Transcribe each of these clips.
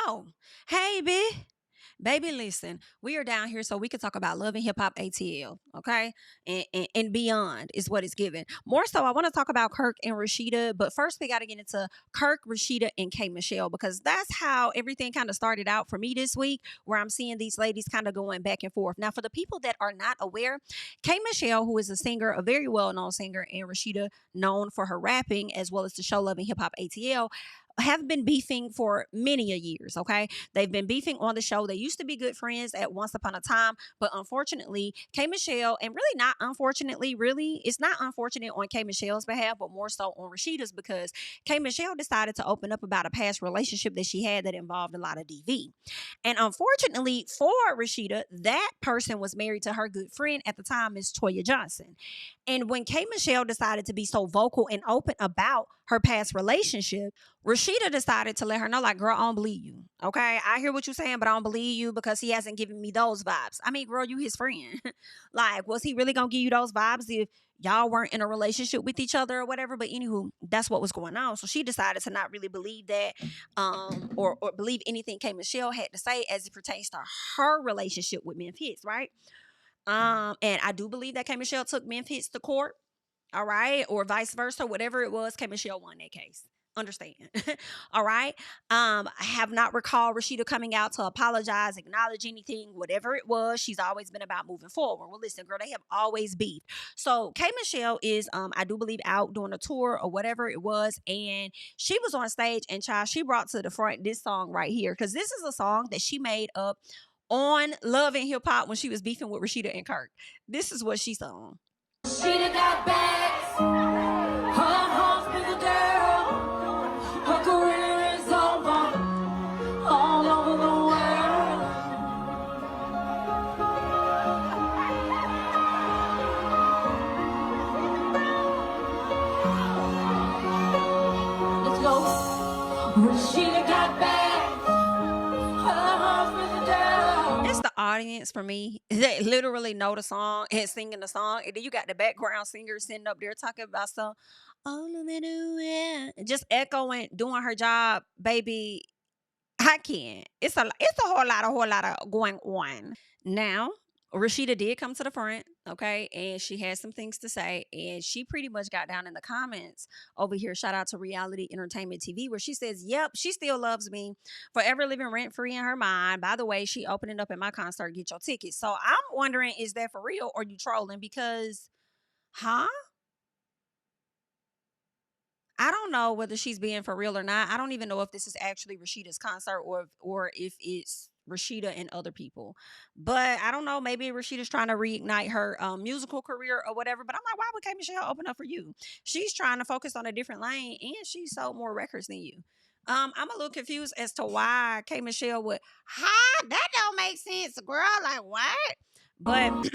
Oh, hey, baby, listen, we are down here so we can talk about love and hip hop ATL, okay? And beyond is what it's given. More so, I want to talk about Kirk and Rasheeda, but first we got to get into Kirk, Rasheeda, and KMichelle because that's how everything kind of started out for me this week, where I'm seeing these ladies kind of going back and forth. Now, for the people that are not aware, KMichelle, who is a singer, a very well known singer, and Rasheeda, known for her rapping as well as the show Love and Hip Hop ATL, have been beefing for many a years, okay? They've been beefing on the show. They used to be good friends at once upon a time, but unfortunately, K Michelle, and really not unfortunately, really, it's not unfortunate on K Michelle's behalf, but more so on Rasheeda's because K Michelle decided to open up about a past relationship that she had that involved a lot of DV. And unfortunately for Rasheeda, that person was married to her good friend at the time, Miss Toya Johnson. And when K Michelle decided to be so vocal and open about her past relationship, Rasheeda decided to let her know, like, girl, I don't believe you. Okay. I hear what you're saying, but I don't believe you because he hasn't given me those vibes. I mean, girl, you his friend. Like, was he really gonna give you those vibes if y'all weren't in a relationship with each other or whatever? But anywho, that's what was going on. So she decided to not really believe that, or believe anything K Michelle had to say as it pertains to her relationship with Memphis, right? And I do believe that K Michelle took Memphis to court, all right, or vice versa, whatever it was, K Michelle won that case. Understand? All right. I have not recalled Rasheeda coming out to apologize, acknowledge anything, whatever it was. She's always been about moving forward. Well, listen, girl, they have always beefed. So K Michelle is, I do believe, out doing a tour or whatever it was, and she was on stage, and child, she brought to the front this song right here because this is a song that she made up on Love and Hip Hop when she was beefing with Rasheeda and Kirk. This is what she sung. Rasheeda got bags, her hospital girl, her career is over, all over the world. Let's go. Rasheeda got bags, her hospital girl. It's the audience for me that literally know the song and singing the song, and then you got the background singer sitting up there talking about some all of it, just echoing, doing her job, baby. I can't. It's a whole lot of going on. Now, Rasheeda did come to the front, okay, and she had some things to say, and she pretty much got down in the comments over here. Shout out to Reality Entertainment TV, where she says, "Yep, she still loves me, forever living rent free in her mind. By the way, she opening up at my concert. Get your tickets." So I'm wondering, is that for real or you trolling? Because, huh? I don't know whether she's being for real or not. I don't even know if this is actually Rasheeda's concert or if it's Rasheeda and other people. But I don't know. Maybe Rasheeda's trying to reignite her musical career or whatever. But I'm like, why would K Michelle open up for you? She's trying to focus on a different lane, and she sold more records than you. I'm a little confused as to why K Michelle would. That don't make sense, girl. Like what? But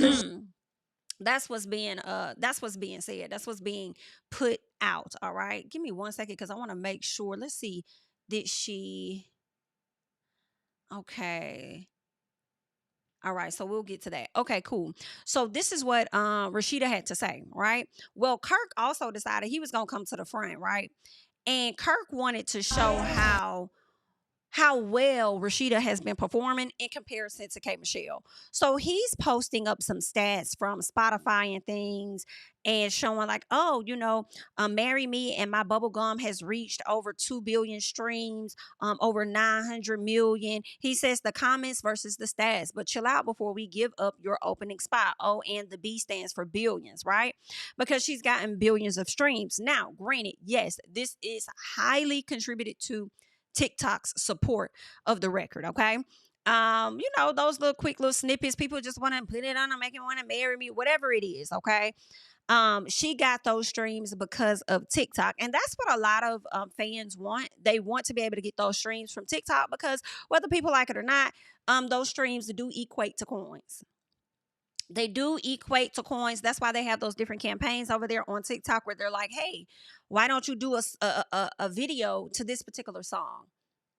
that's what's being said. That's what's being put out. All right. Give me 1 second because I want to make sure. Let's see. Did she okay. All right, so we'll get to that. Okay, cool. So this is what Rasheeda had to say, right? Well, Kirk also decided he was gonna come to the front, right? And Kirk wanted to show how well Rasheeda has been performing in comparison to K Michelle. So he's posting up some stats from Spotify and things and showing like, oh, Marry Me and My Bubblegum has reached over 2 billion streams, over 900 million. He says the comments versus the stats, but chill out before we give up your opening spot. Oh, and the B stands for billions, right? Because she's gotten billions of streams. Now, granted, yes, this is highly contributed to TikTok's support of the record, okay? Those little quick little snippets, people just want to put it on and make it want to marry me, whatever it is, okay? She got those streams because of TikTok, and that's what a lot of fans want. They want to be able to get those streams from TikTok because whether people like it or not, those streams do equate to coins. They do equate to coins. That's why they have those different campaigns over there on TikTok where they're like, hey, why don't you do a video to this particular song?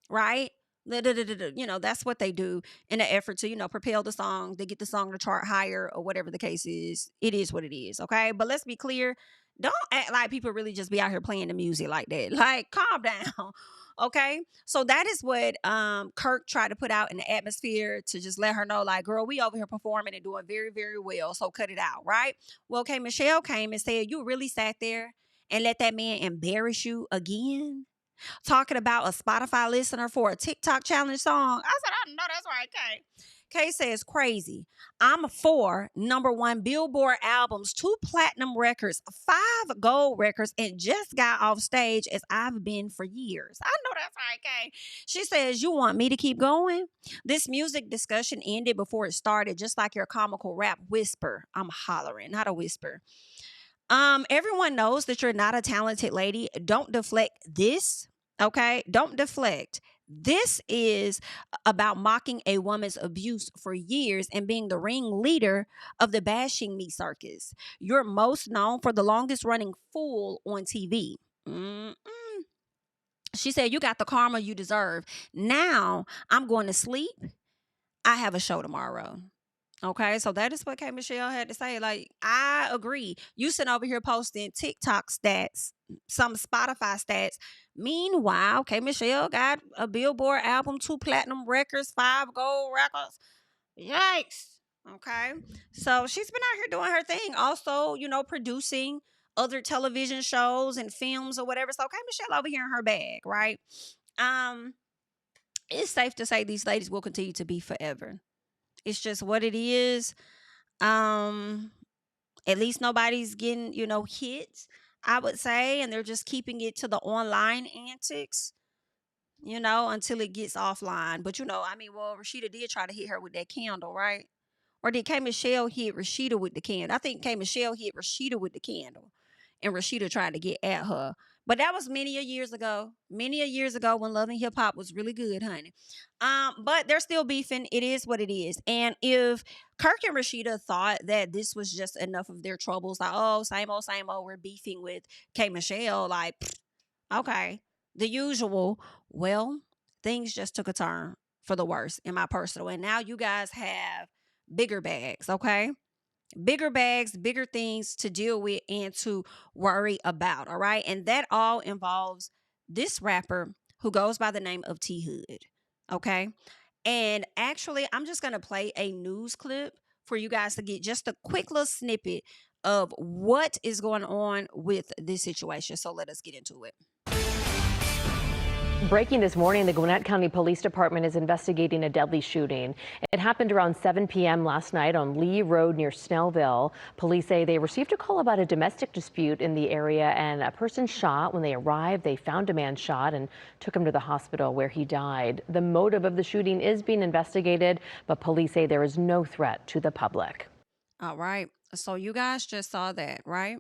Right? That's what they do in an effort to, propel the song, to get the song to chart higher or whatever the case is. It is what it is. Okay. But let's be clear. Don't act like people really just be out here playing the music like that. Like, calm down. Okay. So that is what Kirk tried to put out in the atmosphere to just let her know, like, girl, we over here performing and doing very, very well. So cut it out, right? Well, okay, Michelle came and said, you really sat there and let that man embarrass you again? Talking about a Spotify listener for a TikTok challenge song. I said, I know that's right, Kay. Kay says, crazy. I'm for #1 Billboard albums, 2 platinum records, 5 gold records, and just got off stage as I've been for years. I know that's right, Kay. She says, you want me to keep going? This music discussion ended before it started, just like your comical rap whisper. I'm hollering, not a whisper. Everyone knows that you're not a talented lady. Don't deflect this. Okay. Don't deflect. This is about mocking a woman's abuse for years and being the ringleader of the bashing me circus. You're most known for the longest running fool on TV. Mm-mm. She said, you got the karma you deserve. Now I'm going to sleep. I have a show tomorrow. Okay, so that is what KMichelle had to say. Like, I agree. You sitting over here posting TikTok stats, some Spotify stats. Meanwhile, KMichelle got a Billboard album, 2 platinum records, 5 gold records. Yikes. Okay. So she's been out here doing her thing. Also, producing other television shows and films or whatever. So KMichelle over here in her bag, right? Um, it's safe to say these ladies will continue to be forever. It's just what it is. Um, at least nobody's getting, hit, I would say, and they're just keeping it to the online antics, until it gets offline. But well, Rasheeda did try to hit her with that candle, right? Or did KMichelle hit Rasheeda with the candle? I think KMichelle hit Rasheeda with the candle, and Rasheeda tried to get at her. But that was many a years ago. Many a years ago when Love and Hip Hop was really good, honey. But they're still beefing. It is what it is. And if Kirk and Rasheeda thought that this was just enough of their troubles, like, oh, same old, we're beefing with KMichelle, like, okay, the usual. Well, things just took a turn for the worse in my personal. And now you guys have bigger bags, okay? Bigger bags, bigger things to deal with and to worry about. All right. And that all involves this rapper who goes by the name of T Hood. Okay. And actually, I'm just going to play a news clip for you guys to get just a quick little snippet of what is going on with this situation. So let us get into it. Breaking this morning, the Gwinnett County Police Department is investigating a deadly shooting. It happened around 7 p.m. last night on Lee Road near Snellville. Police say they received a call about a domestic dispute in the area and a person shot. When they arrived, they found a man shot and took him to the hospital where he died. The motive of the shooting is being investigated, but police say there is no threat to the public. All right. So you guys just saw that, right?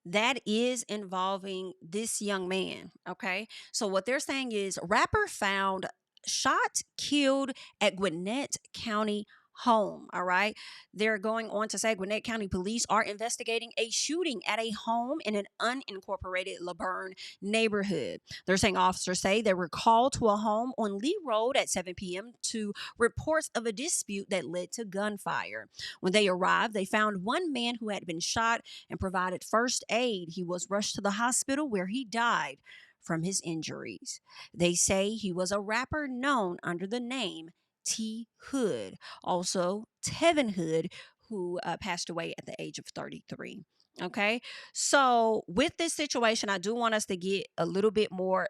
That is involving this young man. Okay. So what they're saying is rapper found shot, killed at Gwinnett County home. All right. They're going on to say Gwinnett County police are investigating a shooting at a home in an unincorporated LaBerne neighborhood. They're saying officers say they were called to a home on Lee Road at 7 p.m. to reports of a dispute that led to gunfire. When they arrived, they found one man who had been shot and provided first aid. He was rushed to the hospital where he died from his injuries. They say he was a rapper known under the name T Hood, also Tevin Hood, who passed away at the age of 33. Okay, so with this situation, I do want us to get a little bit more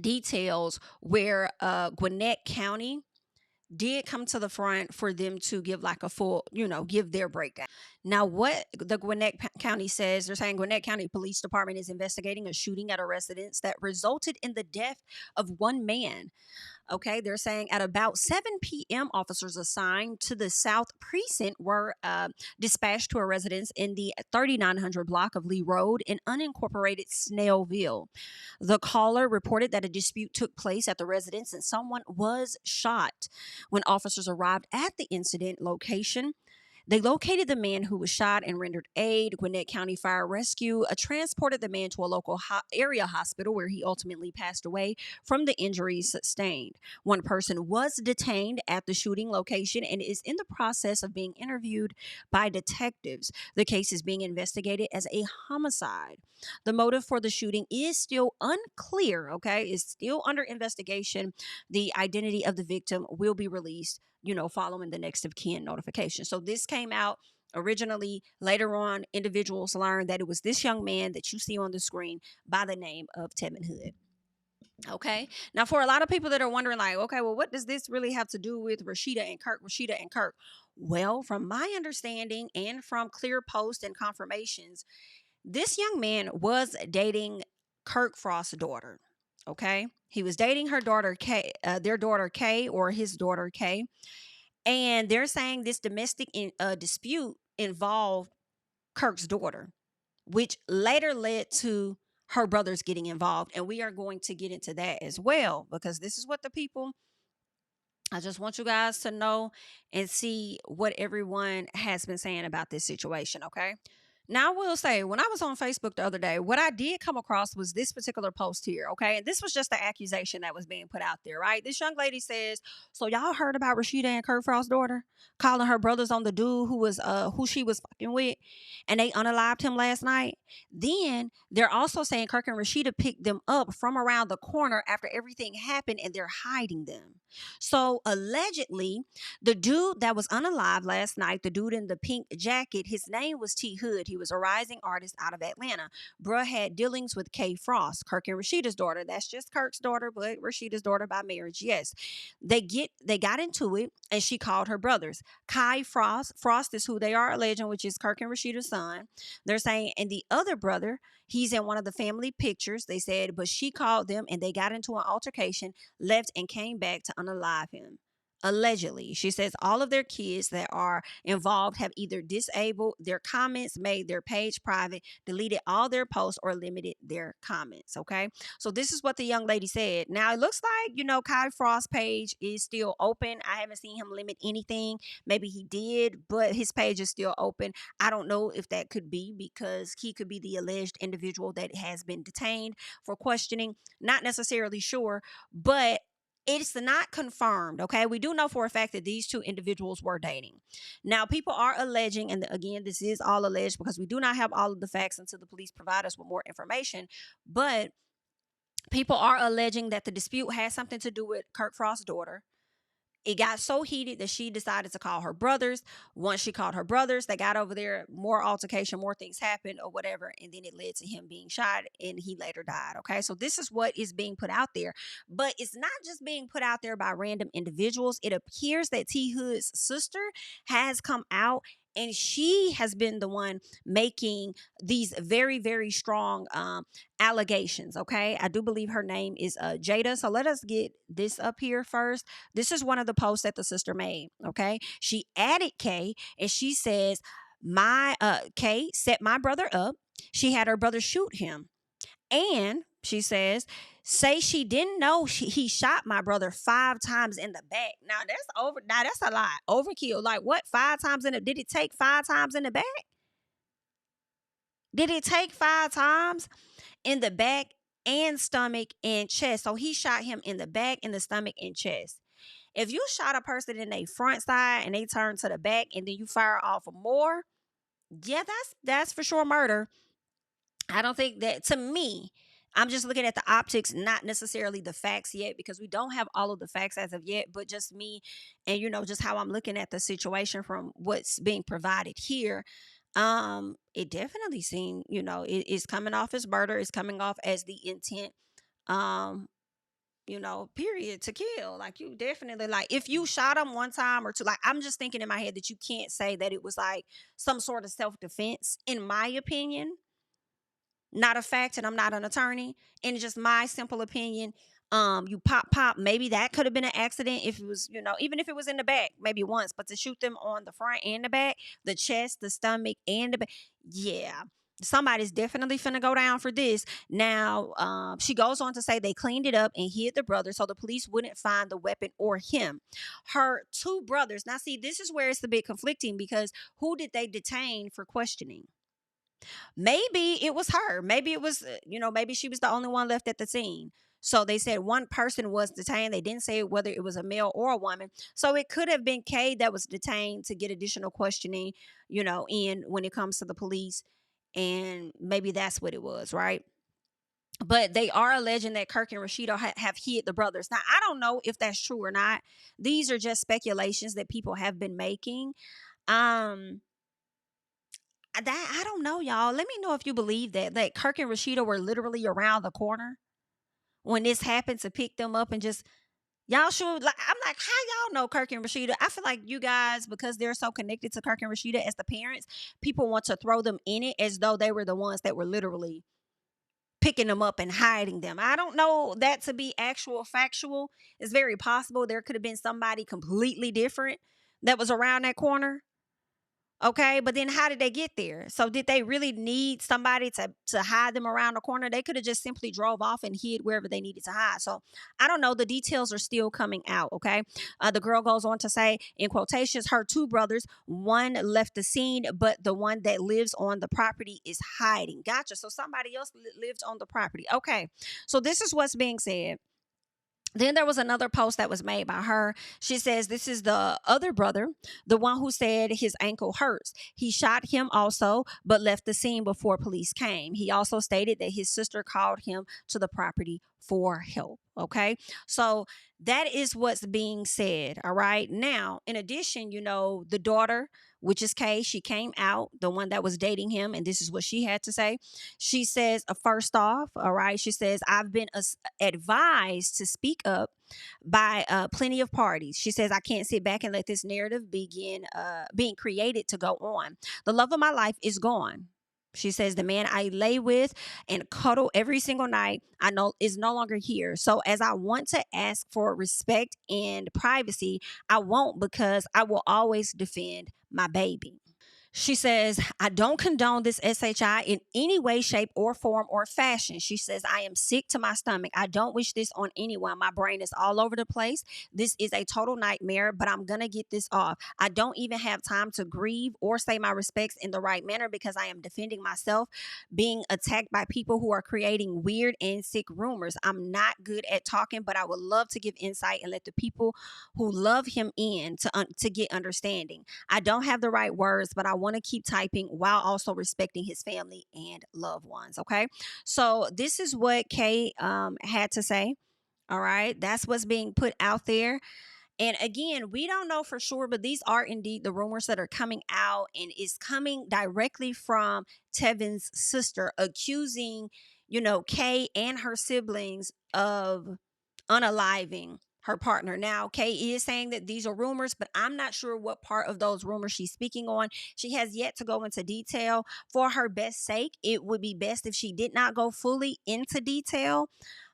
details where Gwinnett County did come to the front for them to give like a full, give their breakdown. Now, what the Gwinnett County says, they're saying Gwinnett County Police Department is investigating a shooting at a residence that resulted in the death of one man. Okay, they're saying at about 7 p.m., officers assigned to the South Precinct were dispatched to a residence in the 3900 block of Lee Road in unincorporated Snellville. The caller reported that a dispute took place at the residence and someone was shot. When officers arrived at the incident location, They located the man who was shot and rendered aid. Gwinnett County Fire Rescue transported the man to a local area hospital where he ultimately passed away from the injuries sustained. One person was detained at the shooting location and is in the process of being interviewed by detectives. The case is being investigated as a homicide. The motive for the shooting is still unclear, okay? It's still under investigation. The identity of the victim will be released, following the next of kin notification. So this came out originally. Later on, individuals learned that it was this young man that you see on the screen by the name of Tevin Hood. Okay. Now, for a lot of people that are wondering, like, okay, well, what does this really have to do with Rasheeda and Kirk? Rasheeda and Kirk. Well, from my understanding and from clear posts and confirmations, this young man was dating Kirk Frost's daughter. Okay. He was dating her daughter, Kay, their daughter, Kay, or his daughter, Kay. And they're saying this domestic dispute involved Kirk's daughter, which later led to her brothers getting involved. And we are going to get into that as well, because this is what the people, I just want you guys to know and see what everyone has been saying about this situation. Okay. Now, I will say, when I was on Facebook the other day, what I did come across was this particular post here, okay? And this was just the accusation that was being put out there, right? This young lady says, so y'all heard about Rasheeda and Kurt Frost's daughter calling her brothers on the dude who she was fucking with, and they unalived him last night? Then they're also saying Kirk and Rasheeda picked them up from around the corner after everything happened, and they're hiding them. So allegedly, the dude that was unalive last night, the dude in the pink jacket, his name was T Hood. He was a rising artist out of Atlanta. Bruh had dealings with Kay Frost, Kirk and Rasheeda's daughter. That's just Kirk's daughter, but Rasheeda's daughter by marriage. Yes. They got into it, and she called her brothers. Kai Frost. Frost is who they are alleging, which is Kirk and Rasheeda's son. They're saying, and the other brother, he's in one of the family pictures, they said, but she called them and they got into an altercation, left, and came back to unalive him. Allegedly, she says all of their kids that are involved have either disabled their comments, made their page private, deleted all their posts, or limited their comments. Okay. So this is what the young lady said. Now it looks like, Kai Frost's page is still open. I haven't seen him limit anything. Maybe he did, but his page is still open. I don't know if that could be because he could be the alleged individual that has been detained for questioning. Not necessarily sure, but it's not confirmed. Okay. We do know for a fact that these two individuals were dating. Now, people are alleging, and again, this is all alleged because we do not have all of the facts until the police provide us with more information. But people are alleging that the dispute has something to do with Kirk Frost's daughter. It got so heated that she decided to call her brothers. Once she called her brothers, they got over there, more altercation, more things happened or whatever. And then it led to him being shot and he later died. Okay. So this is what is being put out there. But it's not just being put out there by random individuals. It appears that T Hood's sister has come out, and she has been the one making these very, very strong allegations. Okay. I do believe her name is Jada. So let us get this up here first. This is one of the posts that the sister made. Okay. She added Kay, and she says, my Kay set my brother up. She had her brother shoot him. And she says, say she didn't know he shot my brother 5 times in the back. Now that's a lot. Overkill. Like what? 5 times in the, did it take 5 times in the back? Did it take 5 times in the back and stomach and chest? So he shot him in the back, in the stomach, and chest. If you shot a person in their front side and they turn to the back and then you fire off more, yeah, that's for sure murder. I don't think that, to me, I'm just looking at the optics, not necessarily the facts yet, because we don't have all of the facts as of yet, but just me and, just how I'm looking at the situation from what's being provided here. It definitely seemed, it's coming off as murder. It's coming off as the intent, um, period, to kill. Like, you definitely, like, if you shot him one time or two, like, I'm just thinking in my head that you can't say that it was like some sort of self-defense, in my opinion. Not a fact, and I'm not an attorney, and it's just my simple opinion. You pop, maybe that could have been an accident if it was, even if it was in the back, maybe once, but to shoot them on the front and the back, the chest, the stomach, and the back, yeah. Somebody's definitely finna go down for this. Now, she goes on to say they cleaned it up and hid the brother so the police wouldn't find the weapon or him. Her two brothers. Now, see, this is where it's a bit conflicting because who did they detain for questioning? Maybe it was her. Maybe it was, maybe she was the only one left at the scene. So they said one person was detained. They didn't say whether it was a male or a woman. So it could have been Kay that was detained to get additional questioning, in when it comes to the police. And maybe that's what it was, right? But they are alleging that Kirk and Rasheeda have hid the brothers. Now, I don't know if that's true or not. These are just speculations that people have been making. Um, that I don't know, y'all. Let me know if you believe that Kirk and Rasheeda were literally around the corner when this happened to pick them up and just y'all should like. I'm like, how y'all know Kirk and Rasheeda? I feel like you guys, because they're so connected to Kirk and Rasheeda as the parents, people want to throw them in it as though they were the ones that were literally picking them up and hiding them. I don't know that to be actual factual. It's very possible there could have been somebody completely different that was around that corner. Okay, but then how did they get there? So did they really need somebody to hide them around the corner? They could have just simply drove off and hid wherever they needed to hide. So I don't know. The details are still coming out. Okay, the girl goes on to say, in quotations, her two brothers, one left the scene, but the one that lives on the property is hiding. Gotcha. So somebody else lived on the property. Okay, so this is what's being said. Then there was another post that was made by her. She says, this is the other brother, the one who said his ankle hurts. He shot him also, but left the scene before police came. He also stated that his sister called him to the property for help. Okay. So that is what's being said. All right. Now, in addition, the daughter, which is Kay, she came out, the one that was dating him, and this is what she had to say. She says, first off, all right, she says, I've been advised to speak up by plenty of parties. She says, I can't sit back and let this narrative begin being created to go on. The love of my life is gone. She says, the man I lay with and cuddle every single night, I know is no longer here. So as I want to ask for respect and privacy, I won't, because I will always defend my baby. She says, I don't condone this SHI in any way, shape, or form or fashion. She says, I am sick to my stomach. I don't wish this on anyone. My brain is all over the place. This is a total nightmare, but I'm going to get this off. I don't even have time to grieve or say my respects in the right manner because I am defending myself, being attacked by people who are creating weird and sick rumors. I'm not good at talking, but I would love to give insight and let the people who love him in to get understanding. I don't have the right words, but I want to keep typing while also respecting his family and loved ones. Okay. So this is what Kay had to say. All right. That's what's being put out there. And again, we don't know for sure, but these are indeed the rumors that are coming out, and is coming directly from Tevin's sister, accusing, Kay and her siblings of unaliving her partner. Now, Kay is saying that these are rumors, but I'm not sure what part of those rumors she's speaking on. She has yet to go into detail. For her best sake, it would be best if she did not go fully into detail,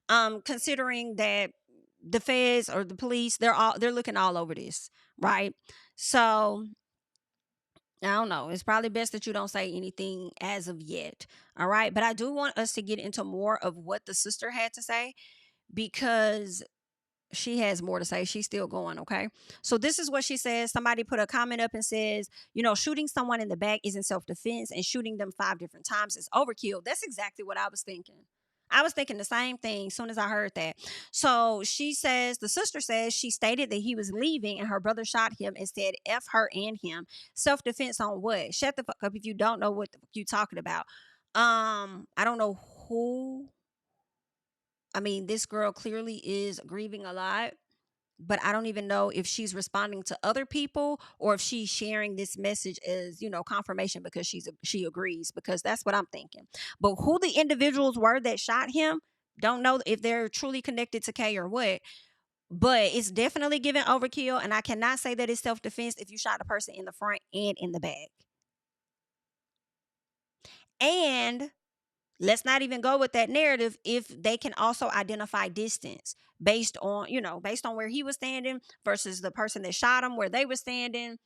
considering that the feds or the police, they're looking all over this, right? So I don't know. It's probably best that you don't say anything as of yet. All right. But I do want us to get into more of what the sister had to say, because she has more to say. She's still going. Okay. So this is what she says. Somebody put a comment up and says, shooting someone in the back isn't self-defense, and shooting them 5 different times is overkill. That's exactly what I was thinking. I was thinking the same thing as soon as I heard that. So she says, the sister says, she stated that he was leaving and her brother shot him and said, F her and him. Self-defense on what? Shut the fuck up if you don't know what the fuck you talking about. I don't know who. I mean, this girl clearly is grieving a lot, but I don't even know if she's responding to other people or if she's sharing this message as, confirmation because she agrees, because that's what I'm thinking. But who the individuals were that shot him, don't know if they're truly connected to Kay or what. But it's definitely giving overkill, and I cannot say that it's self-defense if you shot a person in the front and in the back. And let's not even go with that narrative if they can also identify distance based on where he was standing versus the person that shot him, where they were standing.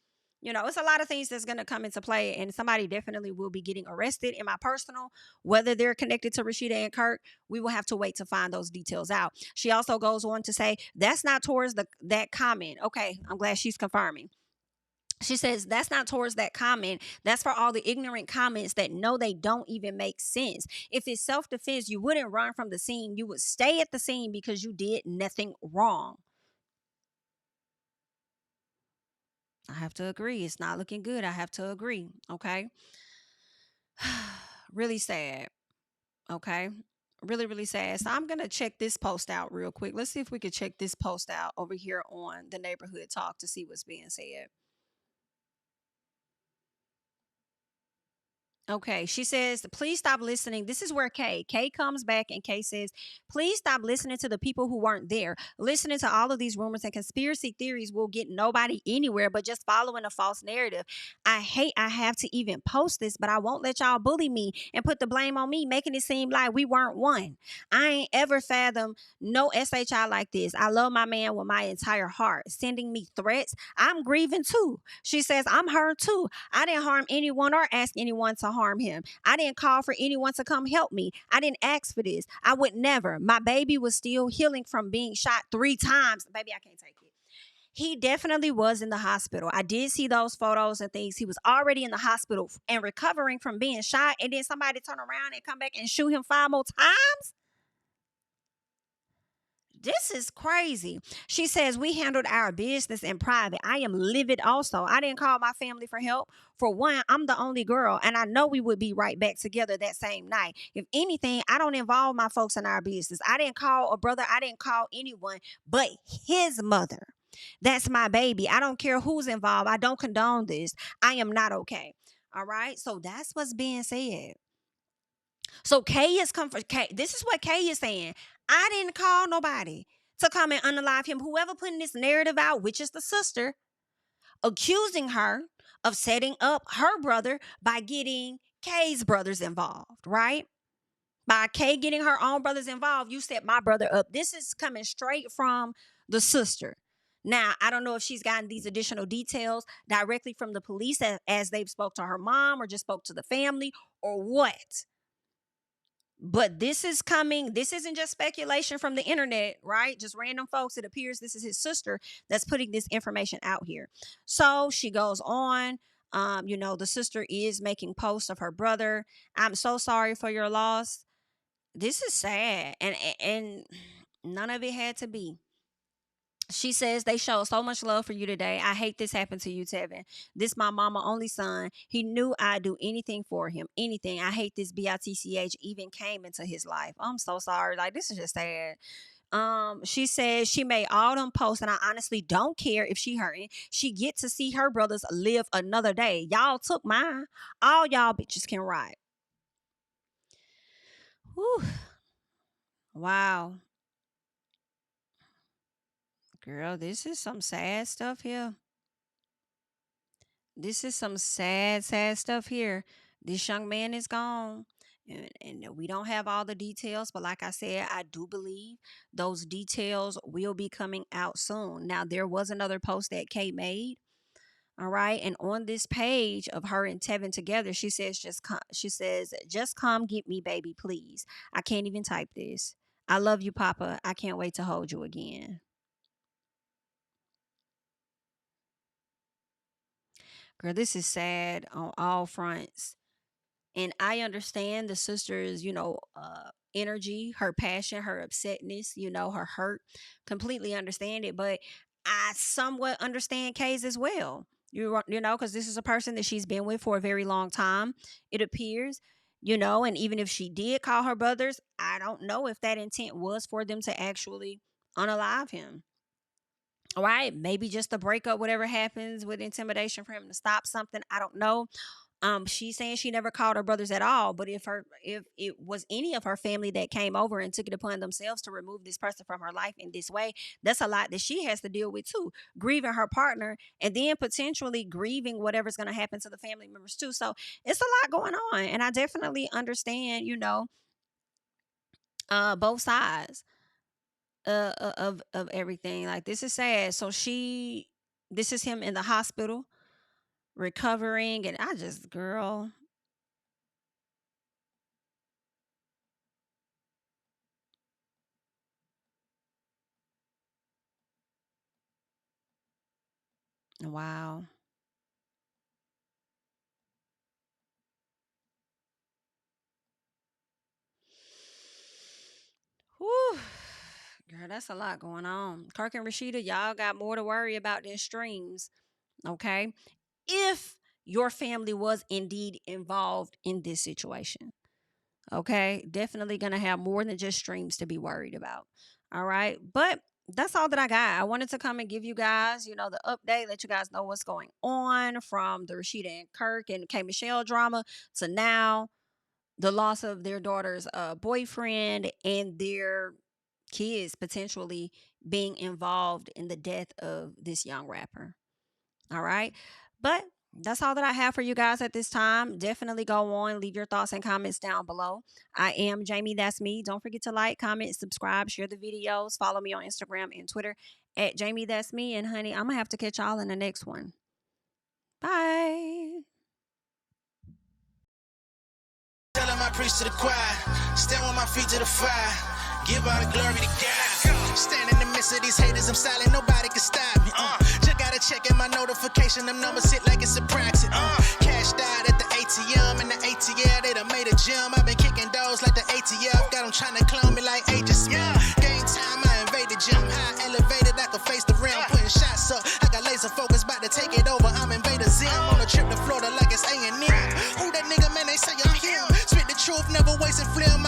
It's a lot of things that's going to come into play, and somebody definitely will be getting arrested. In my personal, whether they're connected to Rasheeda and Kirk, we will have to wait to find those details out. She also goes on to say that's not towards that comment. Okay, I'm glad she's confirming. She says that's not towards that comment. That's for all the ignorant comments that know they don't even make sense. If it's self defense, you wouldn't run from the scene. You would stay at the scene because you did nothing wrong. I have to agree. It's not looking good. I have to agree. Okay. Really sad. Okay. Really, really sad. So I'm going to check this post out real quick. Let's see if we could check this post out over here on the neighborhood talk to see what's being said. Okay, she says, please stop listening. This is where Kay comes back and Kay says, please stop listening to the people who weren't there. Listening to all of these rumors and conspiracy theories will get nobody anywhere but just following a false narrative. I hate I have to even post this, but I won't let y'all bully me and put the blame on me, making it seem like we weren't one. I ain't ever fathomed no SHI like this. I love my man with my entire heart. Sending me threats. I'm grieving too. She says, I'm hurt too. I didn't harm anyone or ask anyone to harm him. I didn't call for anyone to come help me. I didn't ask for this. I would never. My baby was still healing from being shot 3 times. Baby, I can't take it. He definitely was in the hospital. I did see those photos and things. He was already in the hospital and recovering from being shot. And then somebody turn around and come back and shoot him 5 more times. This is crazy. She says, we handled our business in private. I am livid also. I didn't call my family for help. For one, I'm the only girl, and I know we would be right back together that same night. If anything, I don't involve my folks in our business. I didn't call a brother. I didn't call anyone but his mother. That's my baby. I don't care who's involved. I don't condone this. I am not okay. All right. So that's what's being said. So Kay is comfort. Kay, this is what Kay is saying. I didn't call nobody to come and unalive him. Whoever putting this narrative out, which is the sister, accusing her of setting up her brother by getting Kay's brothers involved, right? By Kay getting her own brothers involved, you set my brother up. This is coming straight from the sister. Now, I don't know if she's gotten these additional details directly from the police as they've spoke to her mom or just spoke to the family or what. But this is coming, this isn't just speculation from the internet, right? Just random folks. It appears this is his sister that's putting this information out here. So she goes on. The sister is making posts of her brother. I'm so sorry for your loss. This is sad. And none of it had to be. She says they showed so much love for you today. I hate this happened to you, Tevin. This my mama only son. He knew I'd do anything for him. Anything. I hate this bitch even came into his life. I'm so sorry. Like, this is just sad. She says she made all them posts, and I honestly don't care if she hurting. She get to see her brothers live another day. Y'all took mine. All y'all bitches can ride. Whew. Wow. Girl, this is some sad stuff here. This is some sad, sad stuff here. This young man is gone. And we don't have all the details, but like I said, I do believe those details will be coming out soon. Now, there was another post that Kate made. All right. And on this page of her and Tevin together, she says, just come get me, baby, please. I can't even type this. I love you, Papa. I can't wait to hold you again. Girl, this is sad on all fronts. And I understand the sister's, energy, her passion, her upsetness, her hurt. Completely understand it, but I somewhat understand Kay's as well. Because this is a person that she's been with for a very long time. It appears, and even if she did call her brothers, I don't know if that intent was for them to actually unalive him. All right, maybe just a breakup, whatever happens with intimidation for him to stop something. I don't know. She's saying she never called her brothers at all, but if it was any of her family that came over and took it upon themselves to remove this person from her life in this way, that's a lot that she has to deal with too. Grieving her partner and then potentially grieving whatever's going to happen to the family members too. So it's a lot going on, and I definitely understand, both sides of everything. Like, this is sad. So this is him in the hospital. recovering, and girl. Wow. Whew. Girl, that's a lot going on. Kirk and Rasheeda, y'all got more to worry about than streams. Okay. If your family was indeed involved in this situation. Okay. Definitely going to have more than just streams to be worried about. All right. But that's all that I got. I wanted to come and give you guys, the update, let you guys know what's going on from the Rasheeda and Kirk and KMichelle drama to now the loss of their daughter's boyfriend and their kids potentially being involved in the death of this young rapper. All right. But that's all that I have for you guys at this time. Definitely go on, leave your thoughts and comments down below. I am Jami, that's me. Don't forget to like, comment, subscribe, share the videos, follow me on Instagram and Twitter at Jami, that's me. And honey, I'm going to have to catch y'all in the next one. Bye. Tell him I preach to the choir, stand with my feet to the fire, give all the glory to God. Stand in the midst of these haters, I'm silent, nobody can stop me. Just gotta check in my notification, them numbers hit like it's a proxy. Cashed out at the ATM, and the ATL, they done made a gym. I've been kicking doors like the ATL, got them trying to clone me like Agents. Game time, I invaded gym, high elevated, I can face the rim, putting shots up. I got laser focus, about to take it over, I'm Invader Zim. On a trip to Florida like it's A&M. Who that nigga, man, they say I'm him. Spit the truth, never wasting film.